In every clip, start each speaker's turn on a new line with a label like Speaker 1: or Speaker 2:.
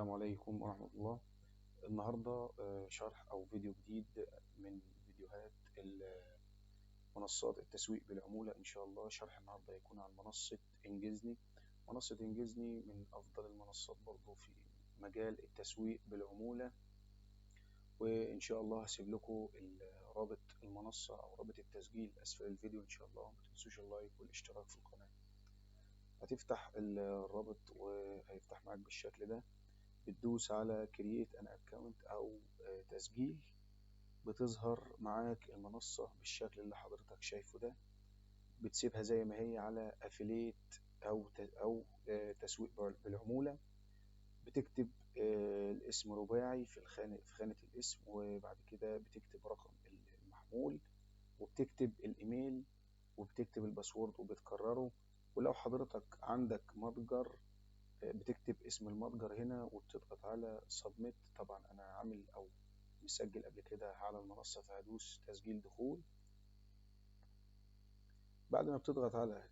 Speaker 1: السلام عليكم ورحمة الله. النهاردة شرح أو فيديو جديد من فيديوهات منصات التسويق بالعمولة. إن شاء الله شرح النهاردة هيكون عن منصة إنجزني. منصة إنجزني من أفضل المنصات برضو في مجال التسويق بالعمولة، وإن شاء الله هسيب لكم رابط المنصة أو رابط التسجيل أسفل الفيديو. إن شاء الله متنسوش اللايك والاشتراك في القناة. هتفتح الرابط وهيفتح معاك بالشكل ده، بتدوس على create an account أو تسجيل، بتظهر معاك المنصة بالشكل اللي حضرتك شايفه ده. بتسيبها زي ما هي على affiliate أو تسويق بالعمولة. بتكتب الاسم رباعي في خانة الاسم، وبعد كده بتكتب رقم المحمول، وبتكتب الإيميل، وبتكتب الباسورد وبتكرره. ولو حضرتك عندك متجر بتكتب اسم المتجر هنا وبتضغط على سبميت. طبعا انا عامل او مسجل قبل كده على المنصة، فهدوس تسجيل دخول. بعد ما بتضغط على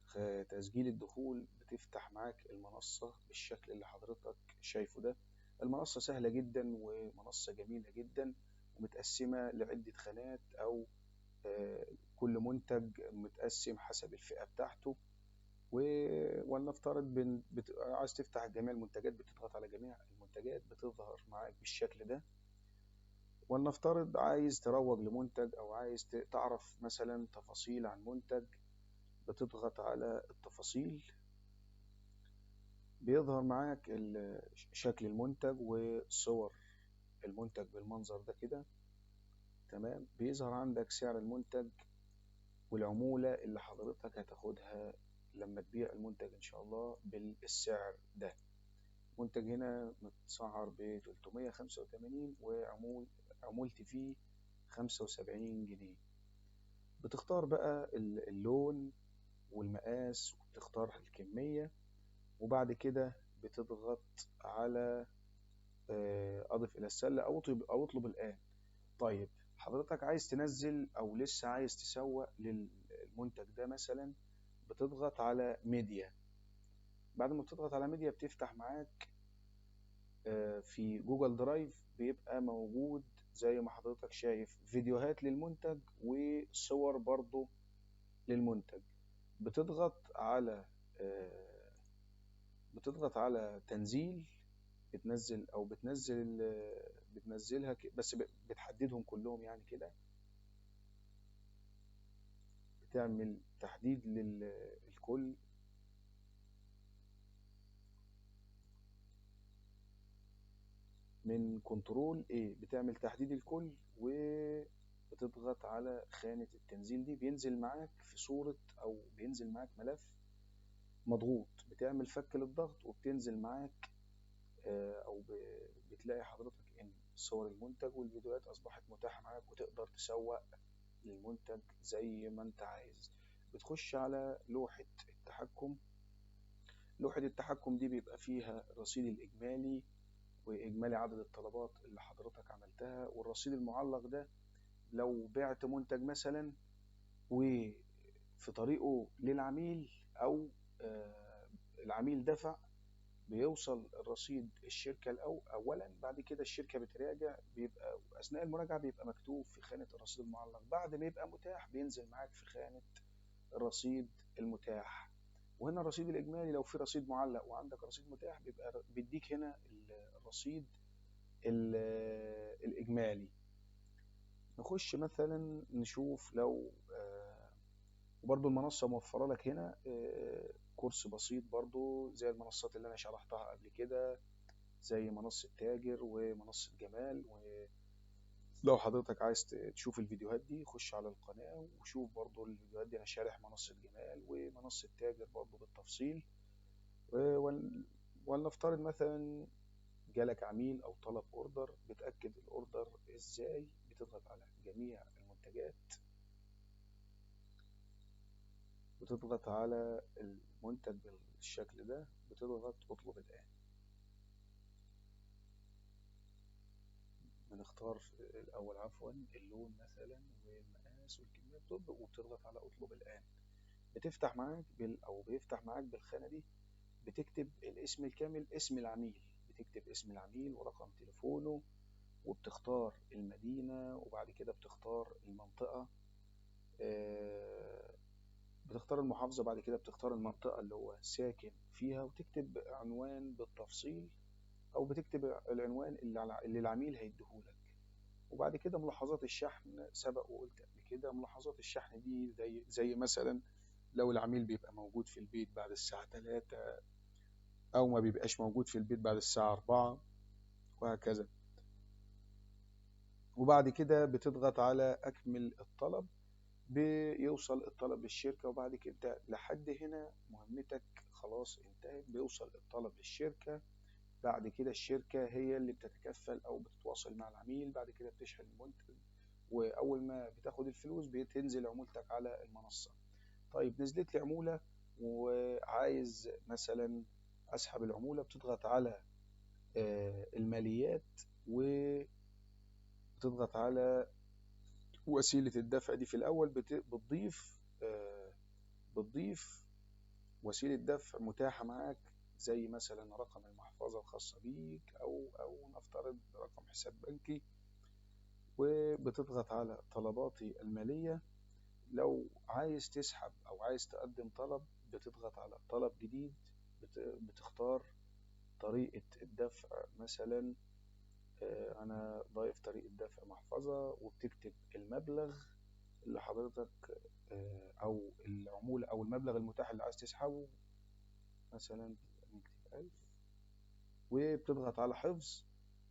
Speaker 1: تسجيل الدخول بتفتح معاك المنصة بالشكل اللي حضرتك شايفه ده. المنصة سهلة جدا ومنصة جميلة جدا، ومتقسمة لعدة خانات، او كل منتج متقسم حسب الفئة بتاعته. ولنفترض عايز تفتح جميع المنتجات، بتضغط على جميع المنتجات بتظهر معاك بالشكل ده. ولنفترض عايز تروج لمنتج او عايز تعرف مثلا تفاصيل عن منتج، بتضغط على التفاصيل، بيظهر معاك شكل المنتج وصور المنتج بالمنظر ده كده. تمام، بيظهر عندك سعر المنتج والعمولة اللي حضرتك هتاخدها لما تبيع المنتج ان شاء الله بالسعر ده. منتج هنا متسعر ب 385 وعمولتي فيه 75 جنيه. بتختار بقى اللون والمقاس، وبتختار الكمية، وبعد كده بتضغط على أضف إلى السلة أو اطلب الآن. طيب حضرتك عايز تنزل أو لسه عايز تسوق للمنتج ده مثلا، بتضغط على ميديا. بعد ما بتضغط على ميديا بتفتح معاك في جوجل درايف، بيبقى موجود زي ما حضرتك شايف فيديوهات للمنتج وصور برضو للمنتج. بتضغط على تنزيل، بتنزل او بتنزلها بس بتحددهم كلهم يعني كده، بتعمل تحديد للكل. من كنترول ايه بتعمل تحديد الكل، وبتضغط على خانة التنزيل دي، بينزل معاك في صورة او بينزل معاك ملف مضغوط، بتعمل فك للضغط وبتنزل معاك او بتلاقي حضرتك ان صور المنتج والفيديوهات اصبحت متاحة معاك، وتقدر تسوق للمنتج زي ما انت عايز. بتخش على لوحة التحكم. لوحة التحكم دي بيبقى فيها الرصيد الإجمالي وإجمالي عدد الطلبات اللي حضرتك عملتها، والرصيد المعلق ده لو بعت منتج مثلا وفي طريقه للعميل أو العميل دفع، بيوصل الرصيد الشركة أولا، بعد كده الشركة بتراجع، بيبقى أثناء المراجعة بيبقى مكتوب في خانة الرصيد المعلق، بعد ما يبقى متاح بينزل معاك في خانة الرصيد المتاح. وهنا الرصيد الإجمالي لو في رصيد معلق وعندك رصيد متاح بيبقى بيديك هنا الرصيد الإجمالي. نخش مثلا نشوف لو وبرضو المنصة موفرة لك هنا كورس بسيط برضو زي المنصات اللي أنا شرحتها قبل كده، زي منصة تاجر ومنصة جمال. ولو حضرتك عايز تشوف الفيديوهات دي خش على القناة وشوف برضو الفيديوهات دي. أنا شارح منصة جمال ومنصة تاجر برضو بالتفصيل. ولنفترض مثلا جالك عميل أو طلب أوردر، بتأكد الأوردر إزاي؟ بتضغط على جميع المنتجات، بتضغط على المنتج بالشكل ده، بتضغط اطلب الآن. بنختار الأول اللون مثلا والمقاس والكمية، وبتضغط على اطلب الآن. بتفتح معاك أو بيفتح معاك بالخانة دي، بتكتب الاسم الكامل، اسم العميل بتكتب اسم العميل ورقم تليفونه، وبتختار المدينة، وبعد كده بتختار المنطقة، بتختار المحافظة، بعد كده بتختار المنطقة اللي هو ساكن فيها، وتكتب عنوان بالتفصيل، أو بتكتب العنوان اللي العميل هيديهولك. وبعد كده ملاحظات الشحن، سبق وقلت قبل كده ملاحظات الشحن دي زي مثلا لو العميل بيبقى موجود في البيت بعد الساعة 3، أو ما بيبقاش موجود في البيت بعد الساعة 4، وهكذا. وبعد كده بتضغط على أكمل الطلب، بيوصل الطلب للشركة. وبعد كده لحد هنا مهمتك خلاص انتهت، بيوصل الطلب للشركة. بعد كده الشركة هي اللي بتتكفل أو بتتواصل مع العميل، بعد كده بتشحن المنتج، وأول ما بتاخد الفلوس بتنزل عمولتك على المنصة. طيب نزلت لي عمولة وعايز مثلا أسحب العمولة، بتضغط على الماليات، وبتضغط على وسيلة الدفع دي. في الأول بتضيف وسيلة دفع متاحة معاك، زي مثلا رقم المحفظة الخاصة بيك، أو نفترض رقم حساب بنكي. وبتضغط على طلباتي المالية. لو عايز تسحب أو عايز تقدم طلب، بتضغط على طلب جديد، بتختار طريقة الدفع. مثلا أنا ضايف طريقة دفع محفظة، وبتكتب المبلغ اللي حضرتك أو العمولة أو المبلغ المتاح اللي عايز تسحبه، مثلا نكتب 1000، وبتضغط على حفظ.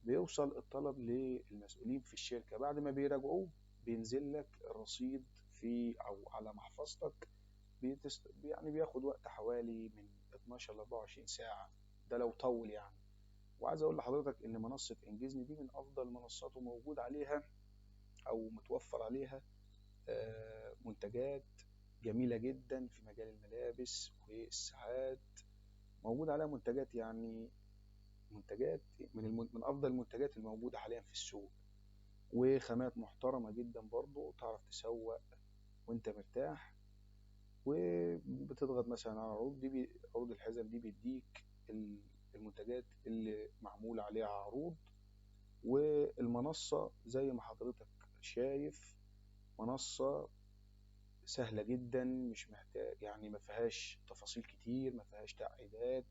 Speaker 1: بيوصل الطلب للمسؤولين في الشركة، بعد ما بيراجعوه بينزل لك الرصيد في أو على محفظتك. يعني بياخد وقت حوالي من 12 ل 24 ساعة، ده لو طول يعني. وعايز أقول لحضرتك إن منصة إنجزني دي من أفضل المنصات، وموجود عليها أو متوفر عليها منتجات جميلة جدا في مجال الملابس والساعات. موجود عليها منتجات، يعني منتجات من أفضل المنتجات الموجودة حاليا في السوق، وخامات محترمة جدا برضو، تعرف تسوق وانت مرتاح. وبتضغط مثلا على عروض دي، عروض الحزم دي بيديك المنتجات اللي معمول عليها عروض. والمنصة زي ما حضرتك شايف منصة سهلة جدا، مش محتاج يعني، ما فيهاش تفاصيل كتير، ما فيهاش تعقيدات.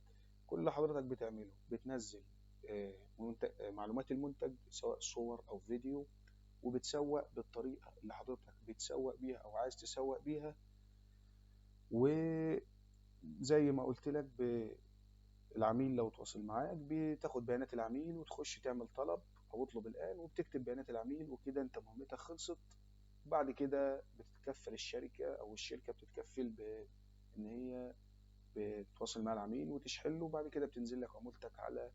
Speaker 1: كل اللي حضرتك بتعمله بتنزل معلومات المنتج، سواء صور أو فيديو، وبتسوق بالطريقة اللي حضرتك بتسوق بيها أو عايز تسوق بيها. وزي ما قلت لك، العميل لو تواصل معاك بتاخد بيانات العميل، وتخش تعمل طلب أو اطلب الآن، وبتكتب بيانات العميل، وكده أنت مهمتك خلصت. بعد كده بتتكفل الشركة أو الشركة بتتكفل بإن هي بتتواصل مع العميل وتشحن له. وبعد كده بتنزل لك عمولتك على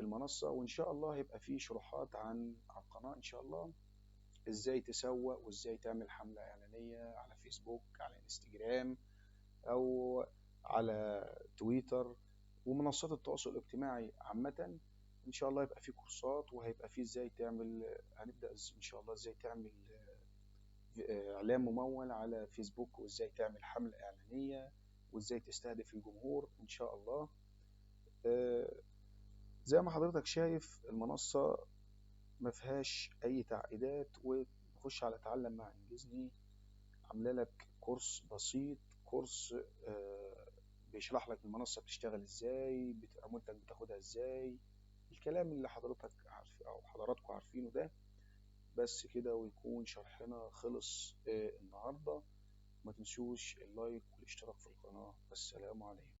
Speaker 1: المنصة. وإن شاء الله هيبقى فيه شروحات عن القناة إن شاء الله، إزاي تسوق وإزاي تعمل حملة إعلانية على فيسبوك، على انستجرام، أو على تويتر، ومنصات التواصل الاجتماعي عامة. إن شاء الله هيبقى فيه كورسات، وهيبقى فيه إزاي تعمل، هنبدأ إن شاء الله إزاي تعمل إعلان ممول على فيسبوك، وإزاي تعمل حملة إعلانية، وإزاي تستهدف الجمهور إن شاء الله. زي ما حضرتك شايف المنصة ما فيهاش أي تعقيدات. وتخش على تعلم مع إنجزني، عاملة لك كورس بسيط، كورس بيشرح لك المنصة بتشتغل إزاي، عمولتك بتاخدها إزاي، الكلام اللي حضرتك عارف أو حضراتكم عارفينه ده. بس كده ويكون شرحنا خلص النهاردة. ما تنسوش اللايك والاشتراك في القناة. والسلام عليكم.